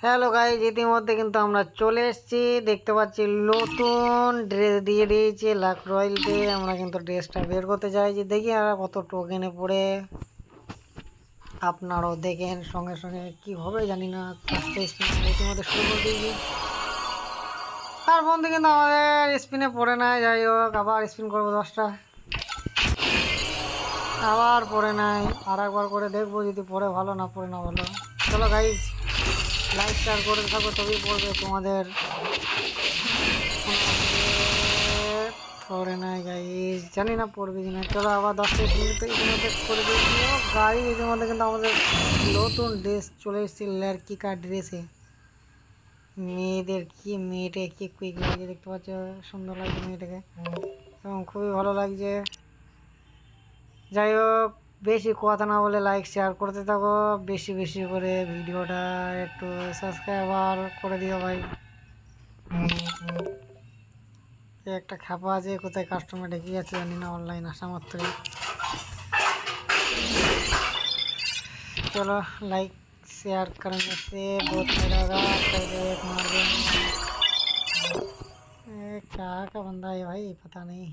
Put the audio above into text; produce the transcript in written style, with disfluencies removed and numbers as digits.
Hello guys, ইতিমধ্যে কিন্তু আমরা চলে এসেছি। দেখতে পাচ্ছি নতুন ড্রেস দিয়ে দিয়েছে লাক রয়্যালকে। আমরা কিন্তু ড্রেসটা বের করতে চাইছি, দেখি আর কত টোকেনে পড়ে। আপনারাও দেখেন সঙ্গে সঙ্গে কি হবে জানি না। ইতিমধ্যে শুরু করে দিয়েছি, আর বন্ধু কিন্তু আমাদের স্পিনে পড়ে নাই। যাই হোক, আবার স্পিন করবো 10টা, আবার পড়ে নাই। আর একবার করে দেখবো, যদি পড়ে ভালো, না পড়ে না ভালো। চলো গাইজ, লাইক শেয়ার করে থাকো, তবেই পড়বে তোমাদের। পড়ে নাই গাইজ, জানি না পড়বে কিনা। চলো আবার 10 মিনিট ইতিমধ্যে করে দিয়েছি। গাড়ি ইতিমধ্যে কিন্তু আমাদের নতুন ড্রেস চলে এসেছে, ল্যারকিকা ড্রেসে। মেয়েদের কি মেয়েটা কি কুইক লাগছে, দেখতে পাচ্ছ, সুন্দর লাগছে মেয়েটাকে এবং খুবই ভালো লাগছে। যাই হোক, বেশি কথা না বলে লাইক শেয়ার করতে থাকো, বেশি বেশি করে ভিডিওটা একটু সাবস্ক্রাইবার করে দিও ভাই। একটা খ্যাপা আছে, কোথায় কাস্টমার ঢেকে গেছে জানি না, অনলাইন আসা মাত্রই। चलो लाइक शेयर करने से बहुत मिलेगा, पहले एक मार देना। क्या का बंदा है भाई, पता नहीं।